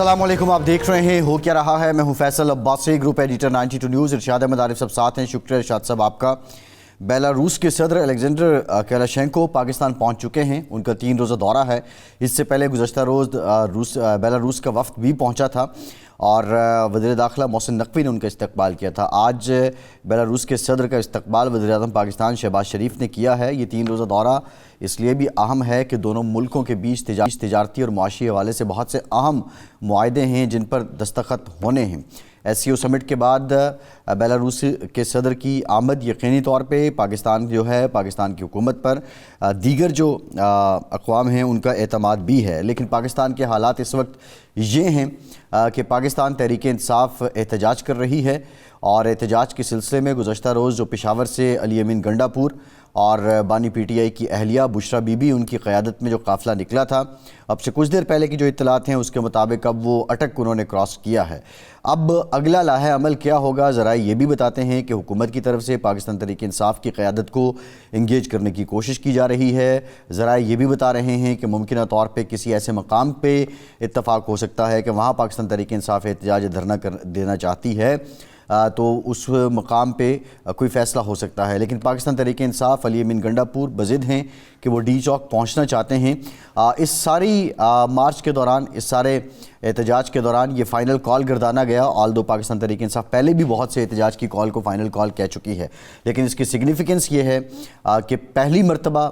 अस्सलाम वालेकुम, आप देख रहे हैं हो क्या रहा है। मैं हूं Faisal Abbasi, group editor 92 news. Irshad Ahmad Arif साहब साथ हैं। शुक्रिया इरशाद साहब आपका। बेलारूस के सदर अलेक्जेंडर कैलाशेंको पाकिस्तान पहुंच चुके हैं। उनका 3 रोज़ा दौरा है। इससे पहले गुज़श्ता रोज़ बेलारूस का वफ़द भी पहुंचा था और वज़ीर दाखिला मोहसिन नकवी ने उनका इस्तकबाल किया था। आज बेलारूस के सदर का इस्तकबाल वज़ीर आज़म पाकिस्तान शहबाज शरीफ ने किया है। ये 3 रोज़ा दौरा इसलिए भी अहम है कि दोनों मुल्कों के बीच तिजारती और मुआशी हवाले से बहुत से अहम मुआहदे हैं जिन पर दस्तखत होने हैं। SCO समिट के बाद बेलारूस के सदर की आमद यकीनी तौर पे पाकिस्तान जो है, पाकिस्तान की हुकूमत पर दीगर जो अक़वाम हैं उनका एतमाद भी है। लेकिन पाकिस्तान के हालात इस वक्त ये हैं कि पाकिस्तान तहरीक इंसाफ एहतजाज कर रही है और एहतजाज के सिलसिले में गुज़श्ता रोज़ जो पेशावर से अली अमीन गंडापुर और बानी PTI की अहलिया बुशरा बीबी उनकी क़यादत में जो काफ़िला निकला था, अब से कुछ देर पहले की जो इत्तलात हैं उसके मुताबिक अब वो अटक उन्होंने क्रॉस किया है। अब अगला लाहे अमल क्या होगा, ज़रा ये भी बताते हैं कि हुकूमत की तरफ से पाकिस्तान तहरीक इंसाफ की क़यादत को इंगेज करने की कोशिश की जा रही है। ज़रा ये भी बता रहे हैं कि मुमकिन तौर पर किसी ऐसे मकाम पर इत्तफ़ाक़ हो सकता है कि वहाँ पाकिस्तान तहरीक इंसाफ एहतजाज धरना कर देना चाहती है तो उस मकाम पे कोई फ़ैसला हो सकता है। लेकिन पाकिस्तान तहरीक इंसाफ अली अमीन गंडापुर बज़िद हैं कि वो D चौक पहुंचना चाहते हैं। इस सारी मार्च के दौरान, इस सारे एहतजाज के दौरान ये फ़ाइनल कॉल गर्दाना गया। ऑल्दो पाकिस्तान तहरीक इंसाफ पहले भी बहुत से एहतजाज की कॉल को फ़ाइनल कॉल कह चुकी है, लेकिन इसकी सिग्निफिकेंस ये है कि पहली मरतबा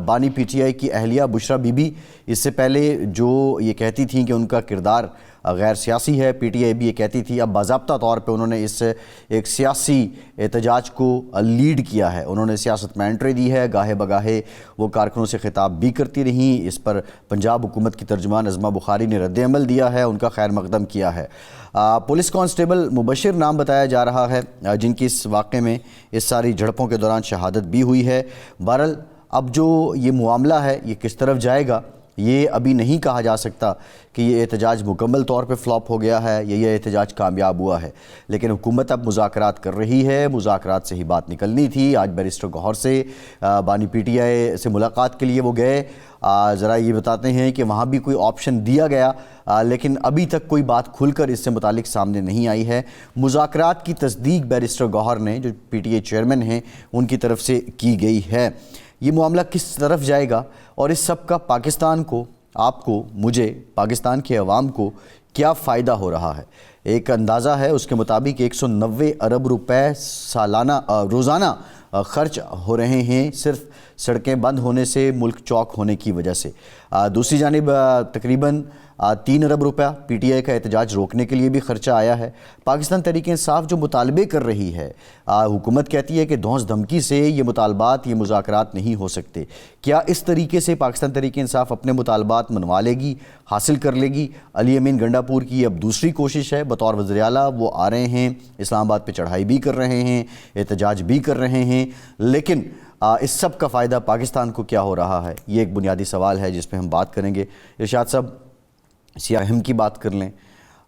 बानी PTI की अहलिया बुशरा बीबी, इससे पहले जो ये कहती थी कि उनका किरदार गैर सियासी है, PTI भी ये कहती थी, अब बाज़ाब्ता तौर पे उन्होंने इस एक सियासी एहतजाज को लीड किया है। उन्होंने सियासत में एंट्री दी है, गाहे बगाहे वो कारकुनों से खिताब भी करती रहीं। इस पर पंजाब हुकूमत की तर्जुमान अज़मा बुखारी ने रद्द अमल दिया है, उनका खैर मकदम किया है। पुलिस कांस्टेबल मुबशिर नाम बताया जा रहा है जिनकी इस वाक़े में इस सारी झड़पों के दौरान शहादत भी हुई है। बहरहाल अब जो ये मामला है ये किस तरफ जाएगा ये अभी नहीं कहा जा सकता कि ये एहतजाज मुकम्मल तौर पे फ्लॉप हो गया है या ये एहतजाज कामयाब हुआ है। लेकिन हुकूमत अब मुज़ाकरात कर रही है, मुज़ाकरात से ही बात निकलनी थी। आज बैरिस्टर गौहर से बानी PTI से मुलाकात के लिए वो गए। ज़रा ये बताते हैं कि वहाँ भी कोई ऑप्शन दिया गया, लेकिन अभी तक कोई बात खुलकर इससे मुतालिक सामने नहीं आई है। मुज़ाकरात की तस्दीक बैरिस्टर गौहर ने, जो PTI चेयरमैन हैं, उनकी तरफ से की गई है। ये मामला किस तरफ जाएगा और इस सब का पाकिस्तान को, आपको, मुझे, पाकिस्तान के अवाम को क्या फ़ायदा हो रहा है। एक अंदाज़ा है उसके मुताबिक 190 अरब रुपए सालाना रोज़ाना ख़र्च हो रहे हैं सिर्फ सड़कें बंद होने से, मुल्क चौक होने की वजह से। दूसरी जानिब तकरीबन 3 अरब रुपया PTI का एहतजाज रोकने के लिए भी ख़र्चा आया है। पाकिस्तान तहरीक इंसाफ जो मुतालबे कर रही है, हुकूमत कहती है कि धौंस धमकी से ये मुतालबात, ये मुज़ाकरात नहीं हो सकते। क्या इस तरीके से पाकिस्तान तहरीक इंसाफ अपने मुतालबात मनवा लेगी, हासिल कर लेगी? अली अमीन गंडापुर की अब दूसरी कोशिश है, बतौर वज़ीर आला वो आ रहे हैं, इस्लामाबाद पर चढ़ाई भी कर रहे हैं, एहतजाज भी कर रहे हैं। लेकिन इस सब का फ़ायदा पाकिस्तान को क्या हो रहा है, ये एक बुनियादी सवाल है जिस पर हम बात करेंगे। इरशाद साहब, सियाहम की बात कर लें,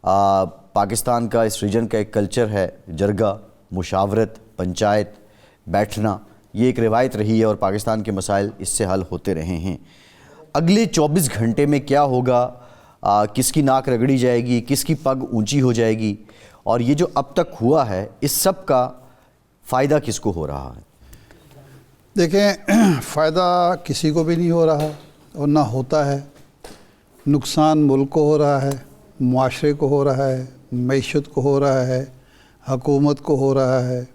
पाकिस्तान का, इस रीजन का एक कल्चर है, जरगा, मुशावरत, पंचायत, बैठना, ये एक रिवायत रही है और पाकिस्तान के मसाइल इससे हल होते रहे हैं। अगले 24 घंटे में क्या होगा, किसकी नाक रगड़ी जाएगी, किसकी पग ऊंची हो जाएगी, और ये जो अब तक हुआ है इस सब का फ़ायदा किसको हो रहा है? देखें, फ़ायदा किसी को भी नहीं हो रहा और ना होता है। नुकसान मुल्क को हो रहा है, मुआशरे को हो रहा है, मईशत को हो रहा है, हुकूमत को हो रहा है।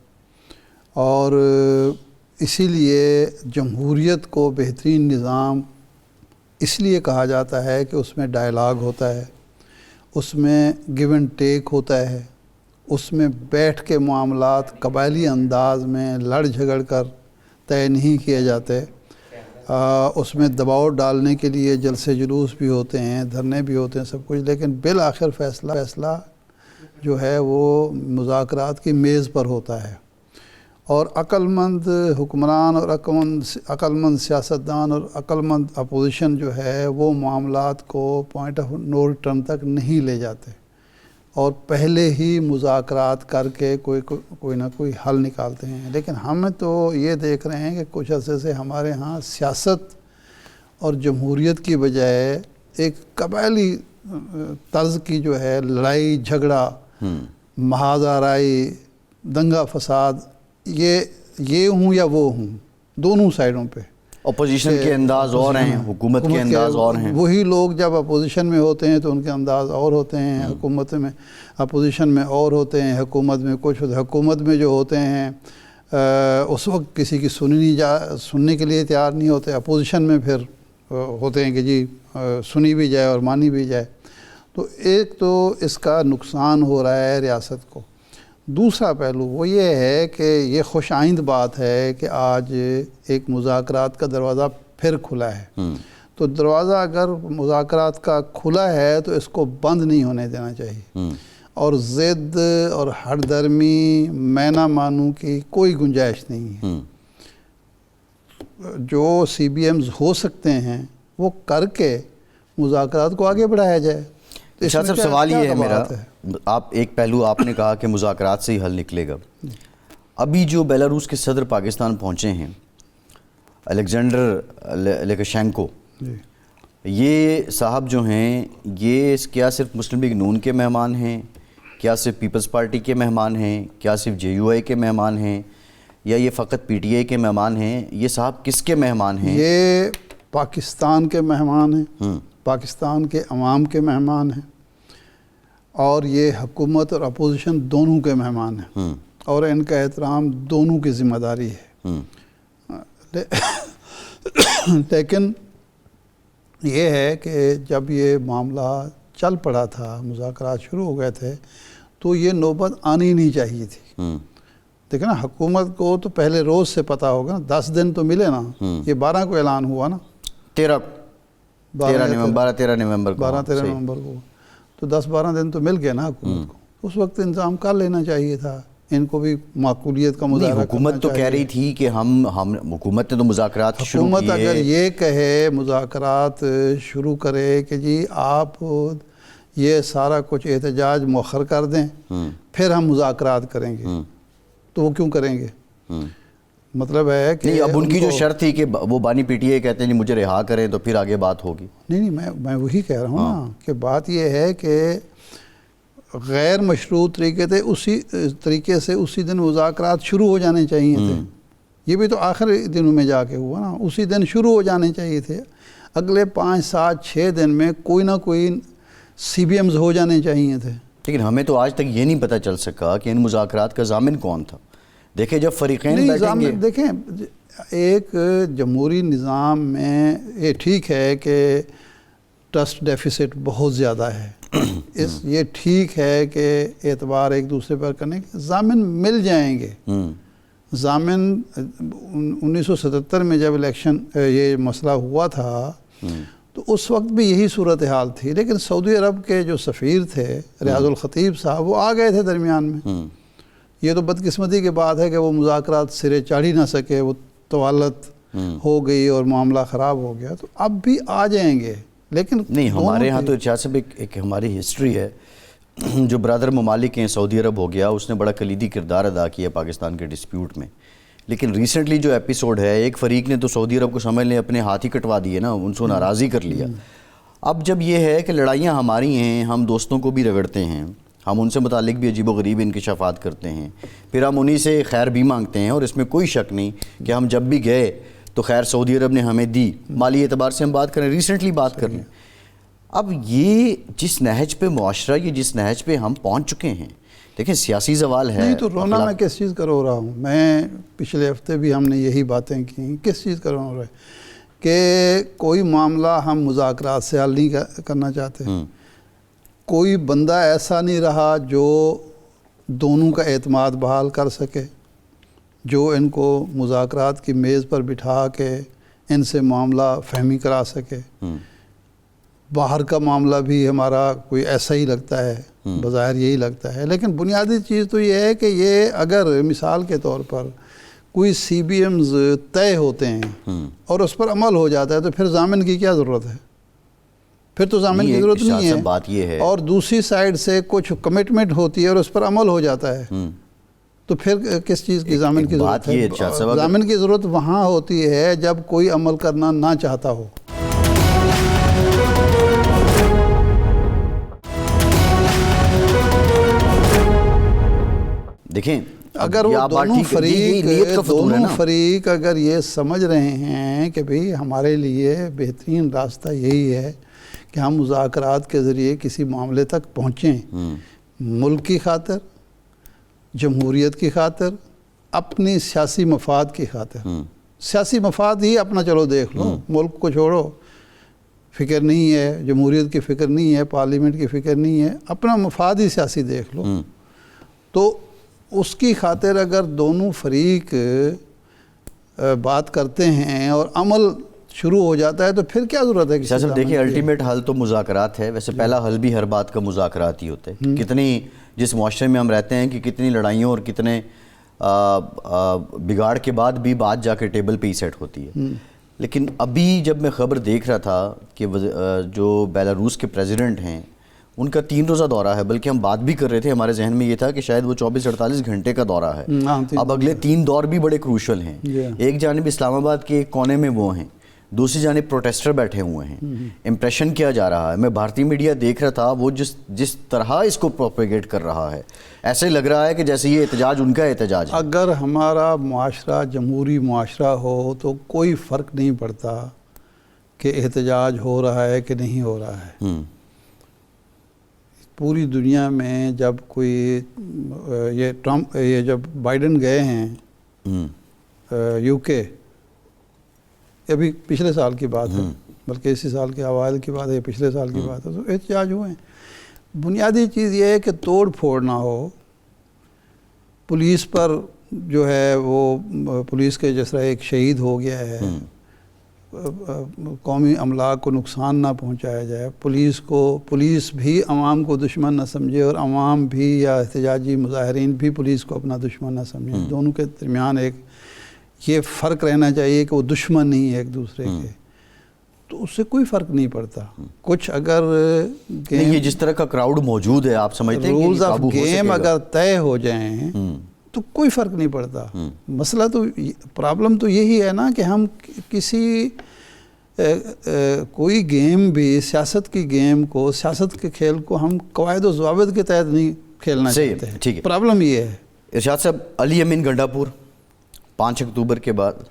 और इसीलिए जमहूरियत को बेहतरीन निज़ाम इसलिए कहा जाता है कि उसमें डायलॉग होता है, उसमें गिव एंड टेक होता है, उसमें बैठ के मामलात कबायली अंदाज में लड़ झगड़ कर तय नहीं किए जाते। उसमें दबाव डालने के लिए जलसे जुलूस भी होते हैं, धरने भी होते हैं, सब कुछ, लेकिन बिल आखिर फ़ैसला जो है वो मुज़ाकरात की मेज़ पर होता है। और अक्लमंद हुक्मरान और अक्लमंद सियासतदान और अक्लमंद अपोजिशन जो है वो मामलात को पॉइंट ऑफ नो रिटर्न तक नहीं ले जाते और पहले ही मुज़ाकरात करके कोई ना कोई हल निकालते हैं। लेकिन हम तो ये देख रहे हैं कि कुछ अर्से से हमारे यहाँ सियासत और जमहूरियत की बजाय एक कबायली तर्ज की जो है लड़ाई झगड़ा, महाजाराई, दंगा फसाद, ये हूँ या वो हूँ, दोनों साइडों पे अपोजिशन के अंदाज और हैं, हुकूमत के अंदाज और हैं। वही लोग जब अपोजिशन में होते हैं तो उनके अंदाज और होते हैं, हुकूमत में अपोजिशन में और होते हैं, हुकूमत में कुछ होते हैं। हुकूमत में जो होते हैं उस वक्त किसी की सुनने के लिए तैयार नहीं होते, अपोजिशन में फिर होते हैं कि जी सुनी भी जाए और मानी भी जाए। तो एक तो इसका नुकसान हो रहा है रियासत को। दूसरा पहलू वो ये है कि ये खुश आइंद बात है कि आज एक मुज़ाकरात का दरवाज़ा फिर खुला है। तो दरवाज़ा अगर मुज़ाकरात का खुला है तो इसको बंद नहीं होने देना चाहिए, और ज़िद और हरदर्मी, मैं ना मानूं की कोई गुंजाइश नहीं है। जो CBMs हो सकते हैं वो करके मुज़ाकरात को आगे बढ़ाया जाए। शाह साहब, सवाल ये है मेरा, आप एक पहलू आपने कहा कि मुज़ाकरात से ही हल निकलेगा। अभी जो बेलारूस के सदर पाकिस्तान पहुंचे हैं, अलेक्जेंडर लुकाशेंको, ये साहब जो हैं, ये क्या सिर्फ मुस्लिम लीग नून के मेहमान हैं, क्या सिर्फ पीपल्स पार्टी के मेहमान हैं, क्या सिर्फ JUI के मेहमान हैं, या ये फ़कत PTI के मेहमान हैं? ये साहब किसके मेहमान हैं? ये पाकिस्तान के मेहमान हैं, पाकिस्तान के अवाम के मेहमान हैं, और ये हुकूमत और अपोजिशन दोनों के मेहमान हैं, और इनका एहतराम दोनों की ज़िम्मेदारी है। लेकिन ये है कि जब ये मामला चल पड़ा था, मुज़ाकरात शुरू हो गए थे, तो ये नौबत आनी नहीं चाहिए थी। देखिए ना, हुकूमत को तो पहले रोज़ से पता होगा ना, 10 दिन तो मिले ना। ये 12 को ऐलान हुआ ना, 13 नवंबर को, 12-13 नवंबर को, तो 10-12 दिन तो मिल गए ना हुकूमत को। उस वक्त इंतजाम कर लेना चाहिए था। इनको भी माकूलियत का मुज़ाहरा। हुकूमत तो कह रही थी कि हम हुकूमत ने तो मुज़ाकरात शुरू किए। हुकूमत अगर ये कहे, मुज़ाकरात शुरू करे कि जी आप ये सारा कुछ एहतजाज मौखर कर दें, फिर हम मुज़ाकरात करेंगे, तो वो क्यों करेंगे? मतलब है कि नहीं, अब उनकी जो शर्त थी कि वो बानी PTI कहते हैं मुझे रिहा करें तो फिर आगे बात होगी। नहीं, मैं वही कह रहा हूँ ना कि बात ये है कि गैर मशरूत तरीके से उसी दिन मुज़ाकरात शुरू हो जाने चाहिए थे। ये भी तो आखिरी दिनों में जाके हुआ ना, उसी दिन शुरू हो जाने चाहिए थे। अगले 5, 7, 6 दिन में कोई ना कोई CBMs हो जाने चाहिए थे। लेकिन हमें तो आज तक ये नहीं पता चल सका कि इन मुज़ाकरात का ज़ामिन कौन था। देखें, जब फ़रीक़ैन बैठेंगे, देखें, एक जमहूरी निज़ाम में ये ठीक है कि ट्रस्ट डेफिसिट बहुत ज़्यादा है, ये ठीक है कि एतबार एक दूसरे पर करने के ज़ामिन मिल जाएंगे। ज़ामिन 1977 में जब इलेक्शन ये मसला हुआ था, तो उस वक्त भी यही सूरत हाल थी। लेकिन सऊदी अरब के जो सफ़ीर थे रियाजुल ख़तीब साहब, वो आ गए थे दरमियान में। ये तो बदकिस्मती की बात है कि वो मुज़ाकरात सिरे चढ़ ही ना सके, वो तवालत हो गई और मामला ख़राब हो गया। तो अब भी आ जाएंगे, लेकिन नहीं, हमारे यहाँ तो इर्शाद साहब एक हमारी हिस्ट्री है। जो ब्रदर ममालिक हैं, सऊदी अरब हो गया, उसने बड़ा कलीदी किरदार अदा किया पाकिस्तान के डिस्प्यूट में। लेकिन रिसेंटली जो एपिसोड है, एक फ़रीक ने तो सऊदी अरब को समझ लें अपने हाथ ही कटवा दिए ना, उनसे नाराज़ी कर लिया। अब जब ये है कि लड़ाइयाँ हमारी हैं, हम दोस्तों को भी रगड़ते हैं, हम उनसे मुतालिक भी अजीब व गरीब इंकशाफात करते हैं, फिर हम उन्हीं से खैर भी मांगते हैं। और इसमें कोई शक नहीं कि हम जब भी गए तो खैर सऊदी अरब ने हमें दी। माली एतबार से हम बात करें, रिसेंटली बात करें, अब ये जिस नहज पे मुआशरा, ये जिस नहज पे हम पहुँच चुके हैं, देखें सियासी सवाल है। नहीं तो रोना मैं किस चीज़ का रो रहा हूँ? मैं पिछले हफ्ते भी हमने यही बातें की, किस चीज़ का रो रहा है कि कोई मामला हम मुज़ाकरात से हल नहीं करना चाहते। कोई बंदा ऐसा नहीं रहा जो दोनों का एतमाद बहाल कर सके, जो इनको मुज़ाकरात की मेज़ पर बिठा के इनसे मामला फहमी करा सके। बाहर का मामला भी हमारा कोई ऐसा ही लगता है, बज़ाहिर यही लगता है। लेकिन बुनियादी चीज़ तो ये है कि ये अगर मिसाल के तौर पर कोई CBMs तय होते हैं और उस पर अमल हो जाता है, तो फिर ज़ामिन की क्या ज़रूरत है? फिर तो ज़ामिन की ज़रूरत नहीं है। बात ये है, और दूसरी साइड से कुछ कमिटमेंट होती है और उस पर अमल हो जाता है, तो फिर किस चीज़ की ज़ामिन की ज़रूरत है? ज़ामिन की ज़रूरत वहाँ होती है जब कोई अमल करना ना चाहता हो। देखें अगर वो दोनों फरीक अगर ये समझ रहे हैं कि भाई हमारे लिए बेहतरीन रास्ता यही है कि हम मुज़ाकरात के ज़रिए किसी मामले तक पहुँचें, मुल्क की खातिर, जमहूरियत की खातिर, अपनी सियासी मफाद की खातिर। सियासी मफाद ही अपना चलो देख लो, मुल्क को छोड़ो, फ़िक्र नहीं है, जमहूरियत की फ़िक्र नहीं है, पार्लियामेंट की फ़िक्र नहीं है, अपना मफाद ही सियासी देख लो। तो उसकी खातिर अगर दोनों फरीक बात करते हैं और अमल शुरू हो जाता है तो फिर क्या ज़रूरत है? शाह साहब देखिए, अल्टीमेट हल तो मुज़ाकरात है। वैसे पहला हल भी हर बात का मुज़ाकरात ही होता है। कितनी जिस मुआशरे में हम रहते हैं कि कितनी लड़ाइयों और कितने बिगाड़ के बाद भी बात जाके टेबल पे ही सेट होती है। लेकिन अभी जब मैं ख़बर देख रहा था कि जो बेलारूस के प्रेसिडेंट हैं उनका 3 रोज़ा दौरा है, बल्कि हम बात भी कर रहे थे, हमारे जहन में ये था कि शायद वो 24-48 घंटे का दौरा है। अब अगले 3 दौर भी बड़े क्रूशल हैं। एक जानिब इस्लामाबाद के एक कोने में वो हैं, दूसरी जानिब प्रोटेस्टर बैठे हुए हैं। इम्प्रेशन किया जा रहा है, मैं भारतीय मीडिया देख रहा था, वो जिस तरह इसको प्रोपेगेट कर रहा है, ऐसे लग रहा है कि जैसे ये एहतजाज उनका एहतजाज है। अगर हमारा मुआशरा जमहूरी मुआशरा हो तो कोई फ़र्क नहीं पड़ता कि एहतजाज हो रहा है कि नहीं हो रहा है। पूरी दुनिया में जब कोई ये जब बाइडेन गए हैं यूके, अभी पिछले साल की बात है, बल्कि इसी साल के अवाइल की बात है, पिछले साल की बात है, तो एहतजाज हुए हैं। बुनियादी चीज़ ये है कि तोड़ फोड़ ना हो। पुलिस पर जो है वो पुलिस के जैसा एक शहीद हो गया है, कौमी अमला को नुकसान ना पहुंचाया जाए, पुलिस भी अवाम को दुश्मन ना समझे और अवाम भी या एहतजाजी मुजाहिरीन भी पुलिस को अपना दुश्मन ना समझे। दोनों के दरमियान एक ये फ़र्क रहना चाहिए कि वो दुश्मन नहीं है एक दूसरे के, तो उससे कोई फ़र्क नहीं पड़ता। कुछ अगर गेम, ये जिस तरह का क्राउड मौजूद है, आप समझते हैं रूल्स ऑफ गेम अगर तय हो जाएं तो कोई फ़र्क नहीं पड़ता। मसला तो प्रॉब्लम तो यही है ना कि हम किसी कोई गेम भी, सियासत की गेम को, सियासत के खेल को हम कवायद व ज़वाबित के तहत नहीं खेलना चाहते हैं। ठीक है, प्रॉब्लम ये है। इरशाद साहब, अली अमीन गंडापुर 5 अक्टूबर के बाद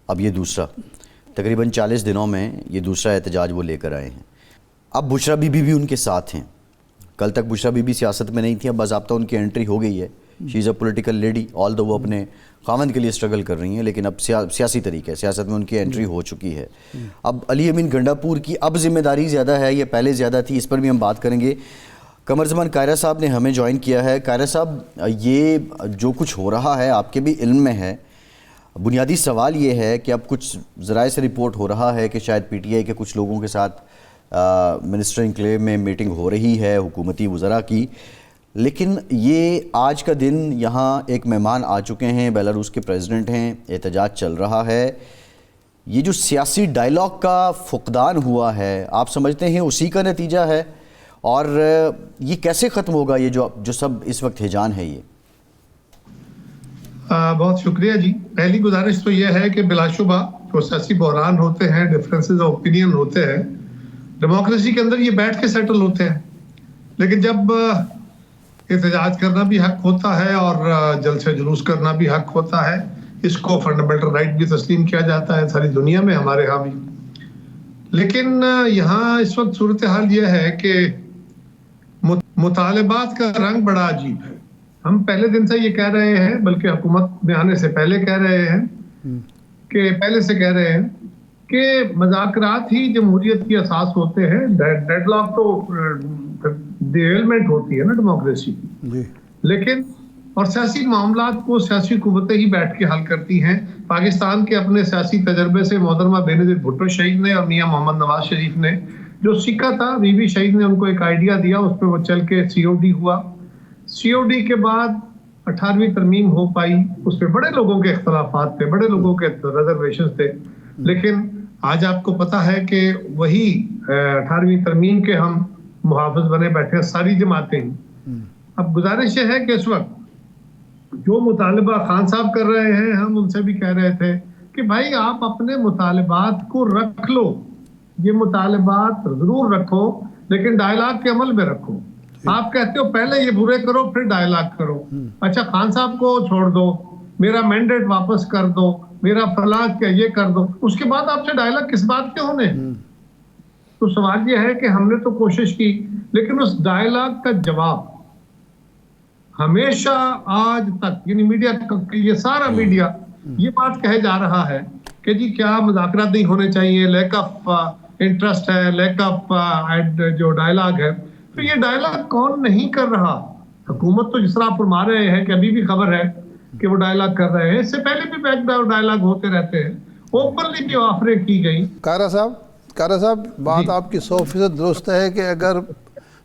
अब ये दूसरा, तकरीबन 40 दिनों में ये दूसरा एहतजाज वो लेकर आए हैं। अब बुशरा बीबी भी उनके साथ हैं। कल तक बुशरा बीबी सियासत में नहीं थी, अब बाज़ाब्ता उनकी एंट्री हो गई है। She is a political lady, all दो वो अपने खामन के लिए स्ट्रगल कर रही हैं, लेकिन अब सियासी तरीके सियासत में उनकी एंट्री हो चुकी है। अब अली अमीन गंडापुर की अब जिम्मेदारी ज़्यादा है या पहले ज़्यादा थी, इस पर भी हम बात करेंगे। कमरजमान कायरा साहब ने हमें ज्वाइन किया है। कायरा साहब, ये जो कुछ हो रहा है आपके भी इल्म में है, बुनियादी सवाल ये है कि अब कुछ ज़राए से रिपोर्ट हो रहा है कि शायद PTI के कुछ लोगों के साथ मिनिस्टर इनक्लेव में मीटिंग हो रही है हुकूमती वज़रा की, लेकिन ये आज का दिन यहाँ एक मेहमान आ चुके हैं, बेलारूस के प्रेसिडेंट हैं, एहतजाज चल रहा है। ये जो सियासी डायलॉग का फुकदान हुआ है, आप समझते हैं उसी का नतीजा है? और ये कैसे ख़त्म होगा, ये जो सब इस वक्त हिजान है ये? बहुत शुक्रिया जी। पहली गुजारिश तो यह है कि बिलाशुबा जो सियासी बहरान होते हैं, डिफरेंसेस ऑफ ओपिनियन होते हैं, डेमोक्रेसी के अंदर ये बैठ के सेटल होते हैं। लेकिन जब एहतजाज करना भी हक होता है और जलसे जुलूस करना भी हक होता है, इसको फंडामेंटल राइट भी तस्लीम किया जाता है सारी दुनिया में, हमारे यहाँ भी। लेकिन यहाँ इस वक्त सूरत हाल यह है कि मुतालबात का रंग बड़ा अजीब है। हम पहले दिन से ये कह रहे हैं, बल्कि हुकूमत में आने से पहले कह रहे हैं कि मज़ाकरात ही जमहूरियत की असास होते हैं। डेडलॉक तो डिरेलमेंट होती है ना डेमोक्रेसी की। लेकिन और सियासी मामलात को सियासी कुव्वतें ही बैठ के हल करती हैं। पाकिस्तान के अपने सियासी तजर्बे से मोहतरमा बेनज़ीर भुट्टो शहीद ने और मियाँ मोहम्मद नवाज शरीफ ने जो सीखा था, बीबी शहीद ने उनको एक आइडिया दिया, उस पर वो चल के COD हुआ। COD के बाद 18वीं तरमीम हो पाई, उस पर बड़े लोगों के इख्तलाफात थे, बड़े लोगों के रिजर्वेशन थे। लेकिन आज आपको पता है कि वही 18वीं तरमीम के हम मुहाफ़िज़ बने बैठे हैं, सारी जमातें ही। अब गुजारिश है कि इस वक्त जो मुतालबा खान साहब कर रहे हैं, हम उनसे भी कह रहे थे कि भाई आप अपने मुतालबात को रख लो, ये मुतालबात जरूर रखो, लेकिन डायलॉग के अमल में रखो। आप कहते हो पहले ये बुरे करो फिर डायलॉग करो। अच्छा खान साहब को छोड़ दो, मेरा मैंडेट वापस कर दो, मेरा फलां क्या ये कर दो, उसके बाद आपसे डायलॉग किस बात के होने। तो सवाल ये है कि हमने तो कोशिश की, लेकिन उस डायलॉग का जवाब हमेशा आज तक यानी मीडिया, ये सारा मीडिया ये बात कहे जा रहा है कि जी क्या मुज़ाकरात नहीं होने चाहिए, लैक ऑफ इंटरेस्ट है, लैक ऑफ जो डायलॉग है। तो ये डायलॉग कौन नहीं कर रहा? हुकूमत तो जिस तरह आप फरमा रहे हैं कि अभी भी खबर है कि वो डायलॉग कर रहे हैं, इससे पहले भी बैक डायलॉग होते रहते हैं, ओपनली भी ऑफरें की गई। कारा साहब बात आपकी 100% दुरुस्त है कि अगर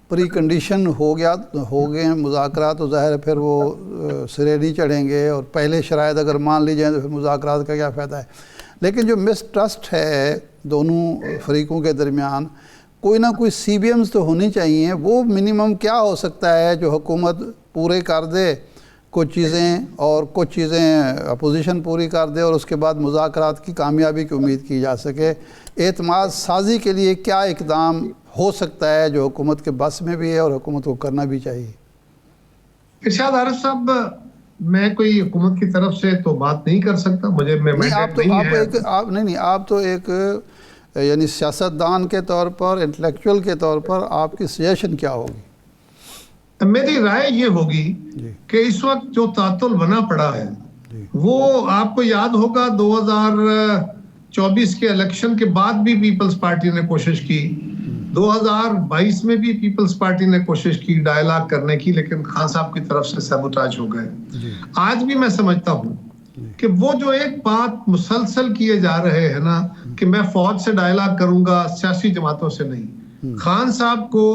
प्री कंडीशन हो गए मुज़ाकरात तो ज़ाहिर है फिर वो सिरे नहीं चढ़ेंगे, और पहले शराइत अगर मान ली जाए तो फिर मुज़ाकरात का क्या फ़ायदा है। लेकिन जो मिसट्रस्ट है दोनों फरीकों के दरमियान, कोई ना कोई CBMs तो होनी चाहिए। वो मिनिमम क्या हो सकता है जो हुकूमत पूरे कर दे कुछ चीज़ें, और कुछ चीज़ें अपोजिशन पूरी कर दे, और उसके बाद मुज़ाकरात की कामयाबी की उम्मीद की जा सके। एतमाद साजी के लिए क्या इक़दाम हो सकता है जो हुकूमत के बस में भी है और हुकूमत को करना भी चाहिए? इरशाद आरिफ साहब, मैं कोई हुकूमत की तरफ से तो बात नहीं कर सकता, मुझे आप तो एक यानी सियासतदान के तौर पर, इंटेलेक्चुअल के तौर पर आपकी सजेशन क्या होगी? मेरी राय ये होगी कि इस वक्त जो तातुल बना पड़ा है वो आपको याद होगा 2024 के इलेक्शन के बाद भी पीपल्स पार्टी ने कोशिश की, 2022 में भी पीपल्स पार्टी ने कोशिश की डायलॉग करने की, लेकिन खान साहब की तरफ से सबूताज हो गए। आज भी मैं समझता हूँ कि वो जो एक बात मुसलसल किए जा रहे हैं ना कि मैं फौज से डायलॉग करूंगा, सियासी जमातों से नहीं। खान साहब को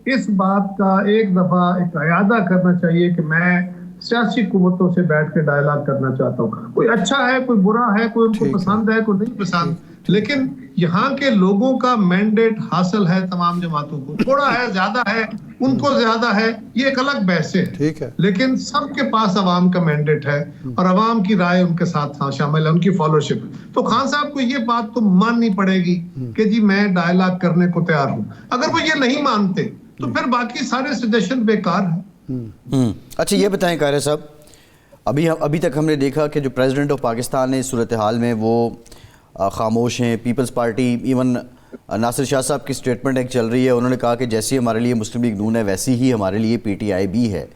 इस बात का एक दफा एक अयादा करना चाहिए कि मैं सियासी हुकूमतों से बैठ के डायलॉग करना चाहता हूँ। कोई अच्छा है, कोई बुरा है, कोई उनको पसंद है, कोई नहीं पसंद, लेकिन यहाँ के लोगों का मैंडेट हासिल है तमाम जमातों को। थोड़ा है, ज्यादा है, उनको ज्यादा है, ये एक अलग बहस है, ठीक है, लेकिन सबके पास अवाम का मैंडेट है और अवाम की राय उनके साथ शामिल है, उनकी फॉलोशिप। तो खान साहब को ये बात तो माननी पड़ेगी कि जी मैं डायलॉग करने को तैयार हूँ। अगर वो ये नहीं मानते तो फिर बाकी सारे सजेशन बेकार है। अच्छा ये बताएं कारे साहब, अभी तक हमने देखा कि जो प्रेसिडेंट ऑफ पाकिस्तान है इस सूरत हाल में वो खामोश हैं। Peoples Party, even Nasir Shah साहब की स्टेटमेंट एक चल रही है, उन्होंने कहा कि जैसी हमारे लिए मुस्लिम लीग नून है वैसी ही हमारे लिए PTI भी है।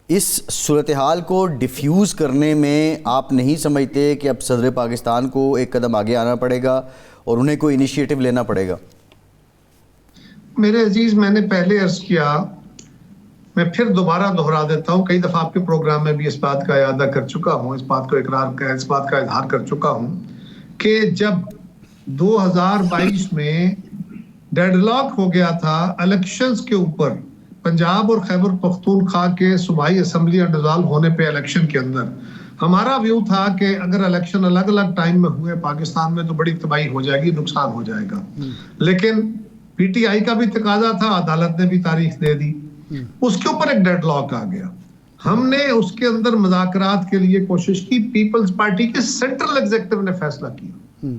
इस सूरत हाल को डिफ्यूज़ करने में आप नहीं समझते कि अब सदर पाकिस्तान को एक कदम आगे आना पड़ेगा और उन्हें कोई इनिशिएटिव लेना पड़ेगा? मेरे अजीज, मैंने पहले अर्ज किया, मैं फिर दोबारा दोहरा देता हूँ, कई दफा आपके प्रोग्राम में भी इस बात का यादा कर चुका हूँ, इस बात का इजहार कर चुका हूँ कि जब 2022 में डेडलॉक हो गया था इलेक्शंस के ऊपर, पंजाब और खैबर पख्तूनख्वा के सूबाई असेंबली डिसॉल्व होने पे इलेक्शन के अंदर हमारा व्यू था कि अगर इलेक्शन अलग अलग टाइम में हुए पाकिस्तान में तो बड़ी तबाही हो जाएगी, नुकसान हो जाएगा। लेकिन PTI का भी तकाजा था, अदालत ने भी तारीख दे दी, उसके ऊपर एक डेडलॉक आ गया। हमने उसके अंदर मुज़ाकरात के लिए कोशिश की, पीपल्स पार्टी के सेंट्रल एग्जीक्यूटिव ने फैसला किया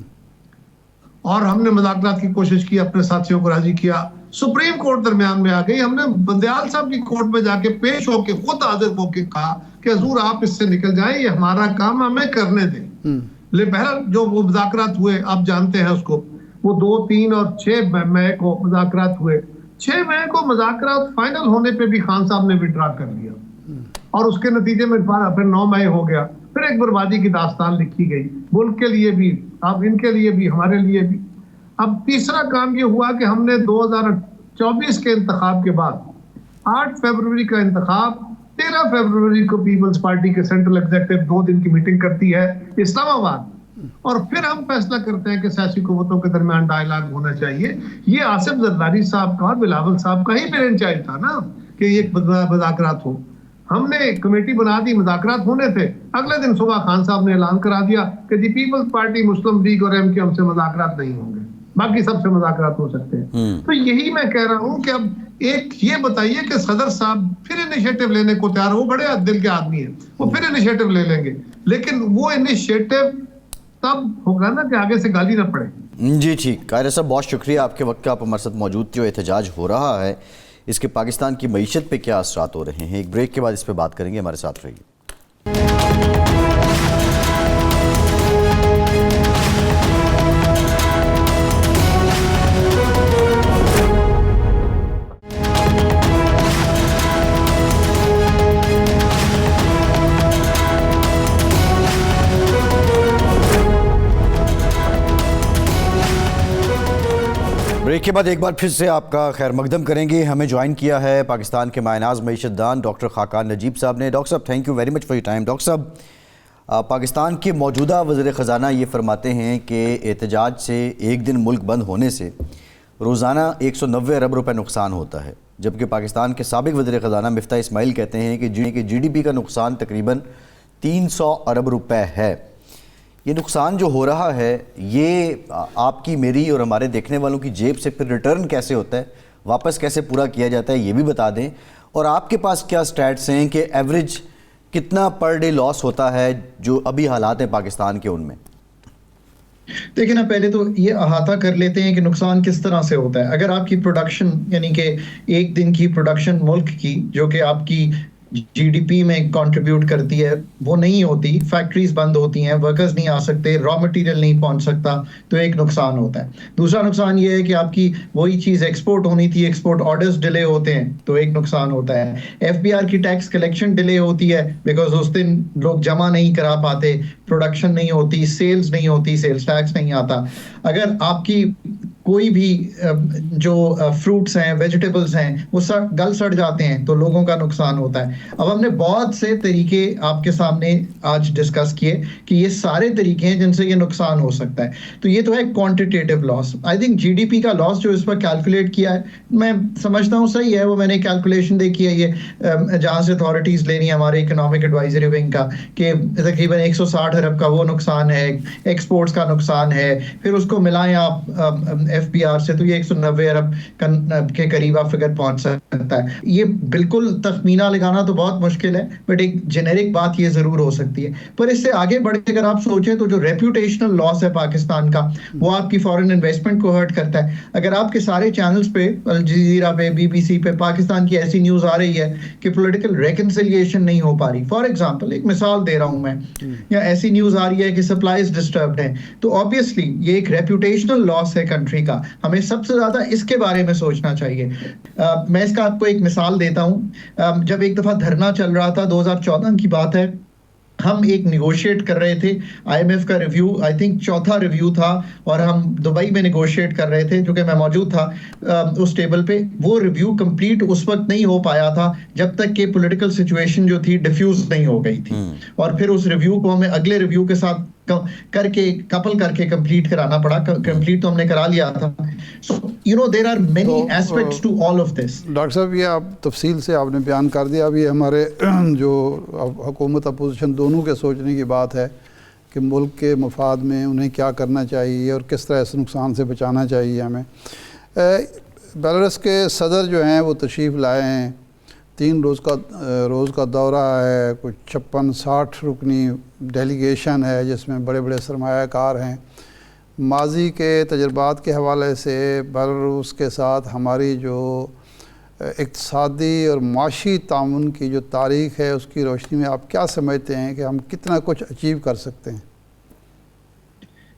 और हमने मुज़ाकरात की कोशिश की, अपने साथियों को राजी किया। सुप्रीम कोर्ट दरमियान में आ गई, हमने बंदयाल साहब की कोर्ट में जाके पेश होके खुद हाजिर होके कहा कि हुजूर आप इससे निकल जाएं, ये हमारा काम, हमें करने दें। ले बहरहाल जो वो मुज़ाकरात हुए आप जानते हैं उसको, वो 2, 3 और 6 मई को मुज़ाकरात हुए। 6 मई को मुज़ाकरात फाइनल होने पे भी खान साहब ने विड्रॉ कर लिया और उसके नतीजे में फिर 9 मई हो गया। फिर एक बर्बादी की दास्तान लिखी गई, मुल्क के लिए भी, अब इनके लिए भी, हमारे लिए भी। अब तीसरा काम ये हुआ कि हमने 2024 के इंतखाब के बाद 8 फरवरी का इंतखाब, 13 फरवरी को पीपल्स पार्टी के सेंट्रल एग्जीक्यूटिव 2 दिन की मीटिंग करती है इस्लामाबाद, और फिर हम फैसला करते हैं कि सियासी कुव्वतों के दरमियान डायलॉग होना चाहिए। ये आसिफ जरदारी साहब का और बिलावल साहब का ही ब्रेन चाइल्ड था ना कि ये मुज़ाकरात हो। हमने कमेटी बना दी, मुज़ाकरात होने थे, अगले दिन सुबह खान साहब ने ऐलान करा दिया कि जी पीपल्स पार्टी, मुस्लिम लीग और MK हमसे मुज़ाकरात नहीं होंगे, बाकी सबसे मुज़ाकरात हो सकते हैं। तो यही मैं कह रहा हूँ कि अब एक ये बताइए कि सदर साहब फिर इनिशिएटिव लेने को तैयार, वो बड़े दिल के आदमी है, वो फिर इनिशिएटिव ले लेंगे, लेकिन वो इनिशिएटिव तब होगा ना कि आगे से गाली ना पड़े। जी ठीक, कायरे साहब बहुत शुक्रिया आपके वक्त का, आप हमारे साथ मौजूद थे। एहतजाज हो रहा है इसके पाकिस्तान की मईशत पे क्या असरात हो रहे हैं। एक ब्रेक के बाद इस पर बात करेंगे, हमारे साथ रहिए। ब्रेक के बाद एक बार फिर से आपका खैर मकदम करेंगे। हमें ज्वाइन किया है पाकिस्तान के मायनाज मईशतदान डॉक्टर खाकान नजीब साहब ने। डॉक्टर साहब, thank you very much for your time. Doctor साहब, पाकिस्तान के मौजूदा वज़ीर ख़जाना ये फरमाते हैं कि एहतजाज से एक दिन मुल्क बंद होने से रोज़ाना 190 अरब रुपए नुकसान होता है, जबकि पाकिस्तान के साबिक़ वज़ीर ख़जाना मिफ्ता इस्माइल कहते हैं कि GDP का नुकसान तकरीबन 300 अरब रुपए है। ये नुकसान जो हो रहा है ये आपकी, मेरी और हमारे देखने वालों की जेब से फिर रिटर्न कैसे होता है, वापस कैसे पूरा किया जाता है, ये भी बता दें। और आपके पास क्या स्टैट्स हैं कि एवरेज कितना पर डे लॉस होता है जो अभी हालात हैं पाकिस्तान के उनमें? देखिए ना, पहले तो ये अहाता कर लेते हैं कि नुकसान किस तरह से होता है। अगर आपकी प्रोडक्शन यानी कि एक दिन की प्रोडक्शन मुल्क की जो कि आपकी GDP में कंट्रीब्यूट करती है वो नहीं होती, फैक्ट्रीज बंद होती हैं, वर्कर्स नहीं आ सकते, रॉ मटेरियल नहीं पहुंच सकता, तो एक नुकसान होता है। दूसरा नुकसान ये है कि आपकी वही चीज़ एक्सपोर्ट होनी थी, एक्सपोर्ट ऑर्डर्स डिले होते हैं, तो एक नुकसान होता है। FBR की टैक्स कलेक्शन डिले होती है बिकॉज उस दिन लोग जमा नहीं करा पाते, प्रोडक्शन नहीं होती, सेल्स नहीं होती, सेल्स टैक्स नहीं आता। अगर आपकी कोई भी जो फ्रूट्स हैं, वेजिटेबल्स हैं, वो गल सड़ जाते हैं तो लोगों का नुकसान होता है। अब हमने बहुत से तरीके आपके सामने आज डिस्कस किए कि ये सारे तरीके हैं जिनसे ये नुकसान हो सकता है। तो ये तो है quantitative loss. I think GDP का लॉस जो इस पर कैलकुलेट किया है, मैं समझता हूँ सही है। वो मैंने कैलकुलेशन देखी है, ये जहाँ से अथॉरिटीज़ लेनी है हमारे इकोनॉमिक एडवाइजरी विंग का, कि तकरीबन 160 अरब का वो नुकसान है, एक्सपोर्ट्स का नुकसान है, फिर उसको मिलाएं आप FBR से, तो ये 190 अरब के करीब आप फिगर पहुंच सकता है। ये बिल्कुल तखमीना लगाना तो बहुत मुश्किल है, बट एक जेनेरिक बात ये जरूर हो सकती है। पर इससे आगे बढ़ के अगर आप सोचें तो जो रेप्यूटेशनल लॉस है पाकिस्तान का, वो आपकी फॉरेन इन्वेस्टमेंट को हर्ट करता है। अगर आपके सारे चैनल्स पे, अल जजीरा पे, BBC पे पाकिस्तान की ऐसी न्यूज आ रही है कि पॉलिटिकल रेकंसिलिएशन नहीं हो पा रही, फॉर एग्जांपल एक मिसाल दे रहा हूं मैं, या ऐसी न्यूज आ रही है कि सप्लाईज डिस्टर्ब्ड हैं, तो ऑब्वियसली ये एक रेप्यूटेशनल लॉस है कंट्री का। हमें सबसे ज्यादा इसके बारे में सोचना चाहिए। मैं इसका आपको एक मिसाल देता हूं। जब एक दफा धरना चल रहा था, 2014 की बात है, हम एक निगोशिएट कर रहे थे, IMF का रिव्यू, आई थिंक चौथा रिव्यू था, और हम दुबई में निगोशिएट कर रहे थे, जो कि मैं मौजूद था उस टेबल पे। वो रिव्यू कंप्लीट उस वक्त नहीं हो पाया था जब तक कि पॉलिटिकल सिचुएशन जो थी डिफ्यूज नहीं हो गई थी, और फिर उस रिव्यू को हमें अगले रिव्यू के साथ कपल करके कंप्लीट कराना पड़ा। कंप्लीट तो हमने करा लिया था। So you know there are many aspects to all of this. Doctor साहब, ये आप तफसील से आपने बयान कर दिया। अभी हमारे जो हुकूमत अपोजिशन दोनों के सोचने की बात है कि मुल्क के मफाद में उन्हें क्या करना चाहिए और किस तरह इस नुकसान से बचाना चाहिए हमें। बेलारूस के सदर जो हैं वो तशरीफ़ लाए हैं, 3 रोज़ का दौरा है, कुछ 56-60 रुकनी डेलीगेशन है जिसमें बड़े बड़े सरमायाकार हैं। माजी के तजर्बात के हवाले से बेलारूस के साथ हमारी जो इक़्तिसादी और माशी ताउन की जो तारीख़ है, उसकी रोशनी में आप क्या समझते हैं कि हम कितना कुछ अचीव कर सकते हैं?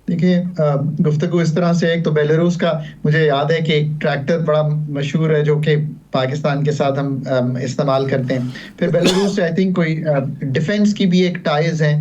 देखिए, गुफ्तगू इस तरह से, एक तो बेलारूस का मुझे याद है कि एक ट्रैक्टर बड़ा मशहूर है जो कि पाकिस्तान के साथ हम इस्तेमाल करते हैं। फिर बेलारूस से आई थिंक कोई डिफेंस की भी एक टाइज हैं,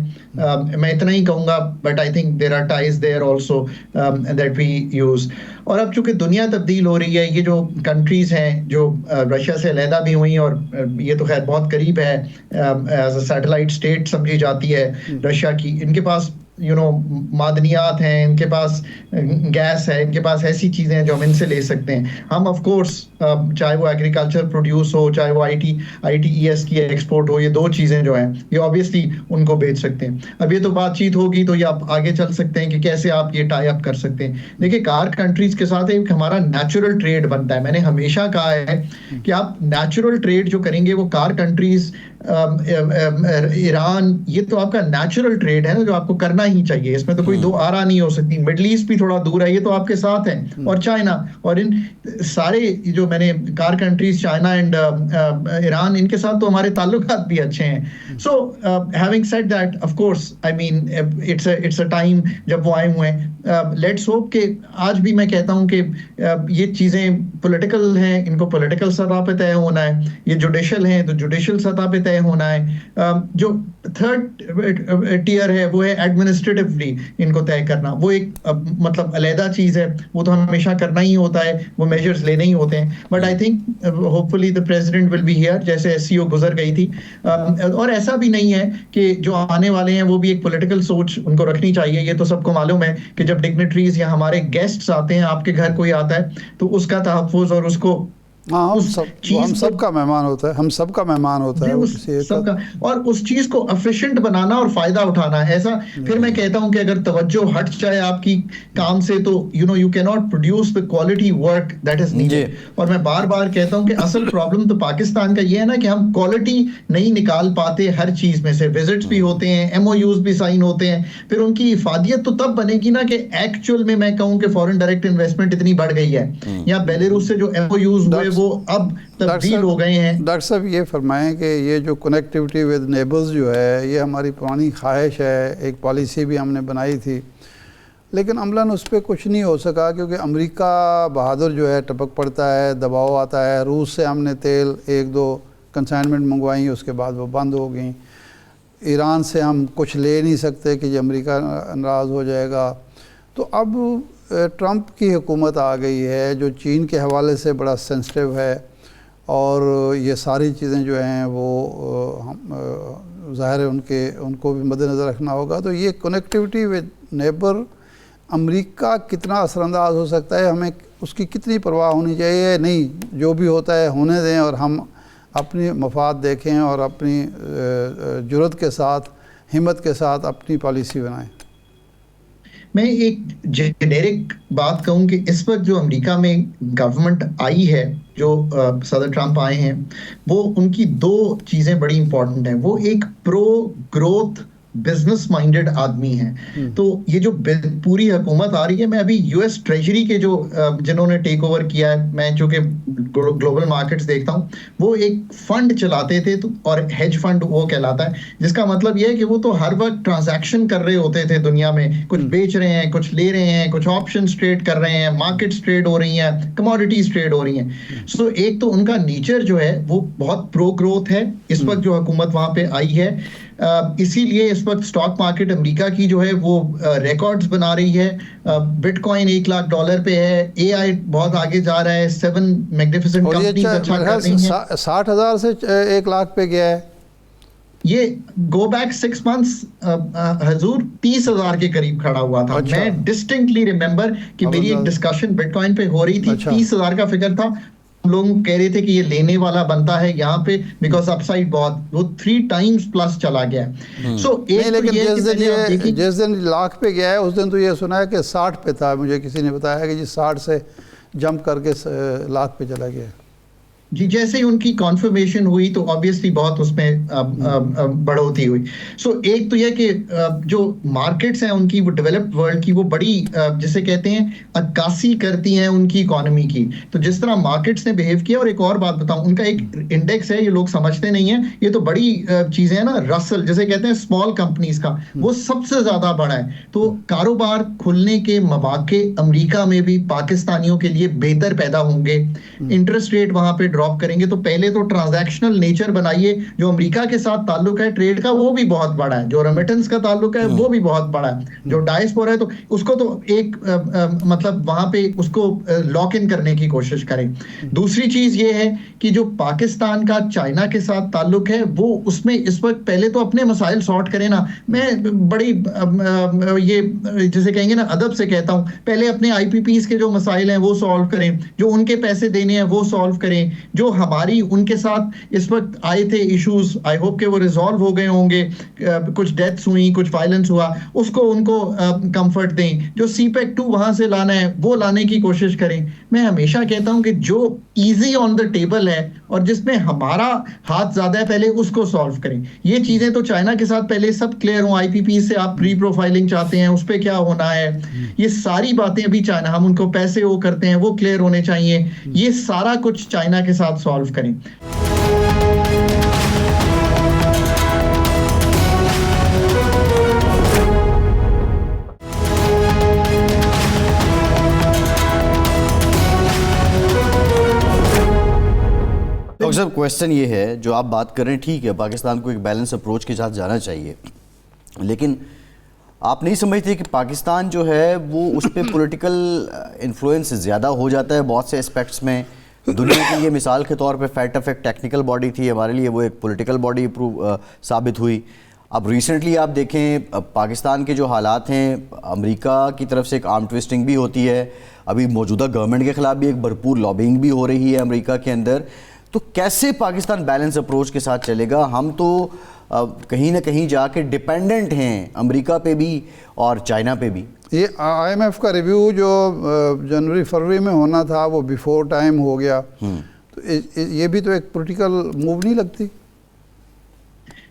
मैं इतना ही कहूँगा, but I think there are ties there also that we use. और अब चूंकि दुनिया तब्दील हो रही है, ये जो कंट्रीज़ हैं जो रशिया से अलहदा भी हुई, और ये तो खैर बहुत करीब है, एज अ सैटेलाइट स्टेट समझी जाती है रशिया की, इनके पास मादनियात हैं, इनके पास गैस है, इनके पास ऐसी चीज़ें हैं जो हम इनसे ले सकते हैं। हम ऑफ कोर्स चाहे वो एग्रीकल्चर प्रोड्यूस हो, चाहे वो ITES की एक्सपोर्ट हो, ये 2 चीज़ें जो हैं ये ऑब्वियसली उनको बेच सकते हैं। अब ये तो बातचीत होगी तो ये आप आगे चल सकते हैं कि कैसे आप ये टाई अप कर सकते हैं। देखिए, कार कंट्रीज़ के साथ एक हमारा नेचुरल ट्रेड बनता है। मैंने हमेशा कहा है कि आप नेचुरल ट्रेड जो करेंगे वो कार कंट्रीज़, ईरान, ये तो आपका नेचुरल ट्रेड है ना, जो आपको करना ही चाहिए, इसमें तो कोई दो आरा नहीं हो सकती। मिडल ईस्ट भी थोड़ा दूर है, ये तो आपके साथ है, और चाइना, और इन सारे जो मैंने car countries China and Iran, इनके साथ तो हमारे ताल्लुकात भी अच्छे हैं। So having said that, of course I mean it's a time जब वो आए हुए हैं। लेट्स होप कि आज भी मैं कहता हूं कि ये चीजें पॉलिटिकल हैं, इनको पॉलिटिकल सतह पे तय होना है, ये जुडिशल हैं तो जुडिशल सतह पे तय होना है। जो थर्ड टियर है वो है एडमिनिस्ट्रेटिवली इनको तय करना, वो एक मतलब अलहदा चीज है, वो तो हमेशा करना ही होता है, वो मेजर्स लेने ही होते हैं। But I think hopefully the president will be here, जैसे एससीओ गुजर गई थी। और ऐसा भी नहीं है कि जो आने वाले हैं वो भी एक पॉलिटिकल सोच उनको रखनी चाहिए। ये तो सबको मालूम है कि जब डिग्निटरीज या हमारे गेस्ट्स आते हैं, आपके घर कोई आता है, तो उसका तहफ़्फ़ुज़ और उसको हाँ, हम सबका मेहमान होता है, हम सबका मेहमान होता है, सबका, और उस चीज को एफिशिएंट बनाना और फायदा उठाना है। ऐसा फिर मैं कहता हूं कि अगर तवज्जो हट जाए आपकी काम से, तो you can not produce the quality work that is needed. और मैं बार बार कहता हूं कि असल प्रॉब्लम तो पाकिस्तान का ये है ना कि हम क्वालिटी नहीं निकाल पाते हर चीज में से। विजिट्स भी होते हैं, एमओयूज भी साइन होते हैं, फिर उनकी इफादियत तो तब बनेगी ना कि एक्चुअल में मैं कहूं कि फॉरेन डायरेक्ट इन्वेस्टमेंट इतनी बढ़ गई है, या बेलारूस से जो एमओयूज हुए वो अब तब्दील हो गए हैं। डॉक्टर साहब ये फरमाएं कि ये जो कनेक्टिविटी विद नेबर्स जो है, ये हमारी पुरानी ख्वाहिश है, एक पॉलिसी भी हमने बनाई थी, लेकिन अमलन उस पर कुछ नहीं हो सका, क्योंकि अमेरिका बहादुर जो है टपक पड़ता है, दबाव आता है। रूस से हमने तेल 1-2 कंसाइनमेंट मंगवाई, उसके बाद वो बंद हो गई। ईरान से हम कुछ ले नहीं सकते कि ये अमेरिका नाराज़ हो जाएगा। तो अब ट्रंप की हुकूमत आ गई है जो चीन के हवाले से बड़ा सेंसिटिव है, और ये सारी चीज़ें जो हैं वो ज़ाहिर है उनको भी मद्देनज़र रखना होगा। तो ये कनेक्टिविटी विद नेबर अमेरिका कितना असरअंदाज हो सकता है, हमें उसकी कितनी परवाह होनी चाहिए? नहीं, जो भी होता है होने दें, और हम अपनी मफाद देखें और अपनी जुर्रत के साथ, हिम्मत के साथ अपनी पॉलिसी बनाएं। मैं एक जेनेरिक बात कहूं कि इस वक्त जो अमेरिका में गवर्नमेंट आई है, जो सदर ट्रंप आए हैं, वो उनकी 2 चीजें बड़ी इंपॉर्टेंट हैं। वो एक प्रो ग्रोथ बिजनेस माइंडेड आदमी है। तो ये जो पूरी हुकूमत आ रही है, मैं अभी यूएस ट्रेजरी के जो जिन्होंने टेक ओवर किया है, मैं जो कि ग्लोबल मार्केट्स देखता हूँ, वो एक फंड चलाते थे, तो और हेज फंड वो कहलाता है, जिसका मतलब ये है कि वो तो हर वक्त ट्रांजैक्शन कर रहे होते थे दुनिया में, कुछ बेच रहे हैं, कुछ ले रहे हैं, कुछ ऑप्शंस ट्रेड कर रहे हैं, मार्केट्स ट्रेड हो रही हैं, कमोडिटीज ट्रेड हो रही हैं। सो एक तो उनका नेचर जो है वो बहुत प्रो ग्रोथ है इस वक्त जो हुकूमत वहां पे आई है। इसीलिए इस वक्त स्टॉक मार्केट अमेरिका की जो है वो रिकॉर्ड्स बना रही है। बिटकॉइन $1 लाख पे है, एआई बहुत आगे जा रहा है, 7 मैग्निफिसेंट कंपनीज अच्छा कर रही हैं। 60,000 से 1 लाख पे गया है। ये गो बैक 6 मंथ्स हजूर 30,000 के करीब खड़ा हुआ था। अच्छा। मैं डिस्टिंक्टली रिमेंबर कि मेरी एक डिस्कशन बिटकॉइन पे हो रही थी। अच्छा। 30,000 का फिगर था, लोग कह रहे थे कि ये लेने वाला बनता है यहाँ पे, बिकॉज अपसाइड बहुत, वो 3 टाइम्स प्लस चला गया। सो एक लेकिन जिस दिन लाख पे गया है उस दिन तो ये सुना है कि 60 पे था। मुझे किसी ने बताया कि जी 60 से जंप करके लाख पे चला गया। जी, जैसे ही उनकी कॉन्फर्मेशन हुई तो ऑब्वियसली बहुत उसमें बढ़ोतरी हुई। सो एक तो यह कि जो मार्केट्स हैं उनकी, वो डेवलप्ड वर्ल्ड की, वो बड़ी जिसे कहते हैं अक्कासी करती हैं उनकी इकोनॉमी की। तो जिस तरह मार्केट्स ने बिहेव किया, और एक और बात बताऊं, उनका एक इंडेक्स है, ये लोग समझते नहीं है, ये तो बड़ी चीजें हैं ना, रसल जिसे कहते हैं स्मॉल कंपनीज का, वो सबसे ज्यादा बड़ा है। तो कारोबार खुलने के मौके अमेरिका में भी पाकिस्तानियों के लिए बेहतर पैदा होंगे। इंटरेस्ट रेट वहां पे ड्रॉप करेंगे, तो पहले तो ट्रांजैक्शनल नेचर बनाइए। जो अमेरिका के साथ ताल्लुक है ट्रेड का, वो भी बहुत बड़ा है। जो रेमिटेंस का ताल्लुक है वो भी बहुत बड़ा है। जो डायस्पोरा है, तो उसको तो एक मतलब वहां पे उसको लॉक इन करने की कोशिश करें। दूसरी चीज ये है कि जो पाकिस्तान का चाइना के साथ ताल्लुक है, वो उसमें इस वक्त पहले तो अपने मसाइल सॉर्ट करें ना। मैं बड़ी ये जिसे कहेंगे ना अदब से कहता हूं, पहले अपने आईपीपीस के जो मसाइल हैं वो सॉल्व करें, जो उनके पैसे देने हैं वो सॉल्व करें, जो हमारी उनके साथ इस वक्त आए थे इश्यूज, आई होप के वो रिजॉल्व हो गए होंगे, कुछ डेथ्स हुई, कुछ वायलेंस हुआ, उसको उनको कंफर्ट दें। जो सीपेक 2 वहां से लाना है वो लाने की कोशिश करें। मैं हमेशा कहता हूं कि जो इजी ऑन द टेबल है और जिसमें हमारा हाथ ज्यादा है, पहले उसको सॉल्व करें। ये चीजें तो चाइना के साथ पहले सब क्लियर हो, आईपीपी से आप प्री प्रोफाइलिंग चाहते हैं, उस पर क्या होना है, ये सारी बातें अभी चाइना, हम उनको पैसे वो करते हैं, वो क्लियर होने चाहिए। ये सारा कुछ चाइना के साथ सॉल्व करें। डॉक्टर साहब, क्वेश्चन ये है, जो आप बात कर रहे हैं ठीक है, पाकिस्तान को एक बैलेंस अप्रोच के साथ जाना चाहिए, लेकिन आप नहीं समझते कि पाकिस्तान जो है वो उस पर पॉलिटिकल इन्फ्लुएंस ज़्यादा हो जाता है बहुत से एस्पेक्ट्स में। दुनिया की ये मिसाल के तौर पे फैट अफेक्ट टेक्निकल बॉडी थी, हमारे लिए वो एक पॉलिटिकल बॉडी साबित हुई। अब रिसेंटली आप देखें पाकिस्तान के जो हालात हैं, अमेरिका की तरफ से एक आर्म ट्विस्टिंग भी होती है, अभी मौजूदा गवर्नमेंट के ख़िलाफ़ भी एक भरपूर लॉबिंग भी हो रही है अमेरिका के अंदर। तो कैसे पाकिस्तान बैलेंस अप्रोच के साथ चलेगा? हम तो कहीं ना कहीं जाके डिपेंडेंट हैं अमेरिका पे भी और चाइना पे भी। ये IMF का रिव्यू जो जनवरी फरवरी में होना था वो बिफोर टाइम हो गया, तो ये भी तो एक पॉलिटिकल मूव नहीं लगती?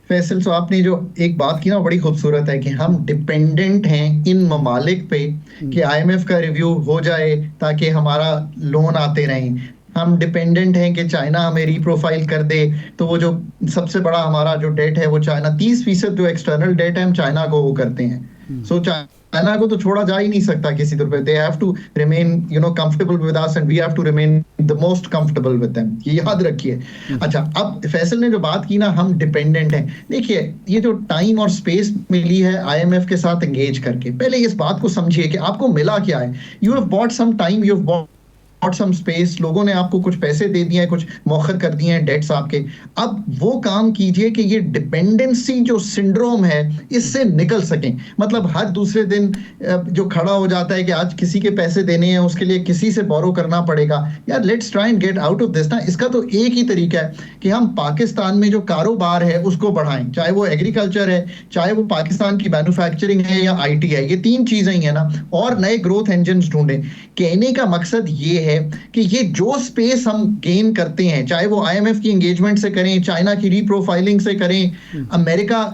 फैसल, तो आपने जो एक बात की ना बड़ी खूबसूरत है कि हम डिपेंडेंट हैं इन ममालिक पे कि IMF का रिव्यू हो जाए ताकि हमारा लोन आते रहें। हम डिपेंडेंट हैं कि चाइना हमें रीप्रोफाइल कर दे, तो वो जो सबसे बड़ा हमारा जो डेट है वो चाइना, 30% जो एक्सटर्नल डेट है हम चाइना को वो करते हैं। सो चाइना को तो छोड़ा जा ही नहीं सकता किसी तौर पे। They have to remain comfortable with us and we have to remain the most comfortable with them, ये याद रखिए। अच्छा, अब फैसल ने जो बात की ना, हम डिपेंडेंट हैं, देखिए ये जो टाइम और स्पेस मिली है IMF के साथ एंगेज करके, पहले इस बात को समझिए कि आपको मिला क्या है। You have bought some time, you have bought some space, लोगों ने आपको कुछ पैसे दे दिए हैं, कुछ मौखर कर दिए हैं डेट्स आपके। अब वो काम कीजिए कि ये डिपेंडेंसी जो सिंड्रोम है इससे निकल सकें। मतलब हर दूसरे दिन जो खड़ा हो जाता है कि आज किसी के पैसे देने हैं, उसके लिए किसी से बोरो करना पड़ेगा, यार let's try and get out of this ना। इसका तो एक ही तरीका है कि हम पाकिस्तान में जो कारोबार है उसको बढ़ाएं, चाहे वो एग्रीकल्चर है, चाहे वो पाकिस्तान की मैन्युफैक्चरिंग है या IT है, ये 3 चीजें ही है ना, और नए ग्रोथ इंजन ढूंढें। कहने का मकसद ये है कि ये जो स्पेस हम गेन करते हैं, चाहे वो IMF की एंगेजमेंट से करें, चाइना की रीप्रोफाइलिंग से करें, अमेरिका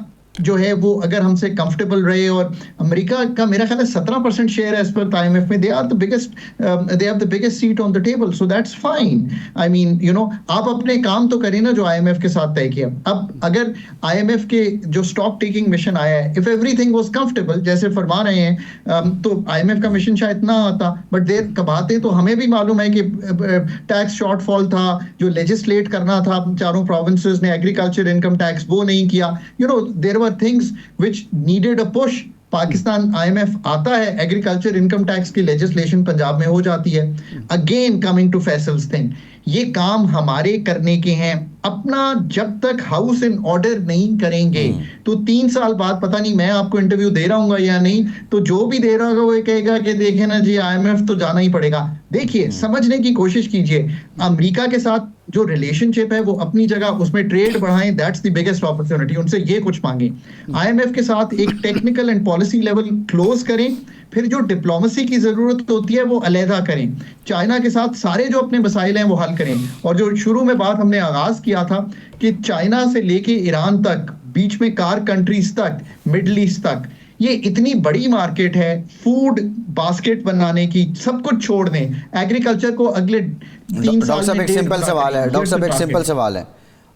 जो है वो अगर हमसे कंफर्टेबल रहे, और अमेरिका का मेरा ख्याल है 17% शेयर है इस पर IMF में, they are the biggest, they have the biggest seat on the table, so that's fine. I mean आप अपने काम तो करें ना जो IMF के साथ तय किया। अब अगर IMF के जो स्टॉक टेकिंग मिशन आया है, इफ एवरीथिंग वाज कंफर्टेबल जैसे फरमा रहे हैं, तो IMF का मिशन शायद ना आता, बट देर कबाते तो हमें भी मालूम है कि टैक्स शॉर्टफॉल था, जो लेजिस्लेट करना था चारों प्रोविंसेस ने, एग्रीकल्चर इनकम टैक्स वो नहीं किया, there were things which needed a push। Pakistan IMF आता है, एग्रीकल्चर इनकम टैक्स की लेजिस्लेशन पंजाब में हो जाती है। Again coming to Faisal's thing, ये काम हमारे करने के हैं। अपना जब तक हाउस इन ऑर्डर नहीं करेंगे तो 3 साल बाद, पता नहीं मैं आपको इंटरव्यू दे रहा हूँ या नहीं, तो जो भी दे रहा होगा वो कहेगा कि देखे ना जी IMF तो जाना ही पड़ेगा। देखिए, समझने की कोशिश कीजिए, अमेरिका के साथ जो रिलेशनशिप है वो अपनी जगह, उसमें ट्रेड बढ़ाएं, दैट्स द बिगेस्ट अपॉर्चुनिटी। उनसे ये कुछ मांगे, IMF के साथ एक technical and policy level close करें, फिर जो डिप्लोमेसी की जरूरत होती है वो अलहदा करें। चाइना के साथ सारे जो अपने मसाइल हैं वो हल करें। और जो शुरू में बात हमने आगाज किया था कि चाइना से लेके ईरान तक, बीच में कार कंट्रीज तक, मिडल ईस्ट तक, ये इतनी बड़ी मार्केट है फूड बास्केट बनाने की, सब कुछ छोड़ दें, एग्रीकल्चर को अगले 3 साल में। एक सिंपल सवाल है डॉक्टर साहब, एक सिंपल सवाल है,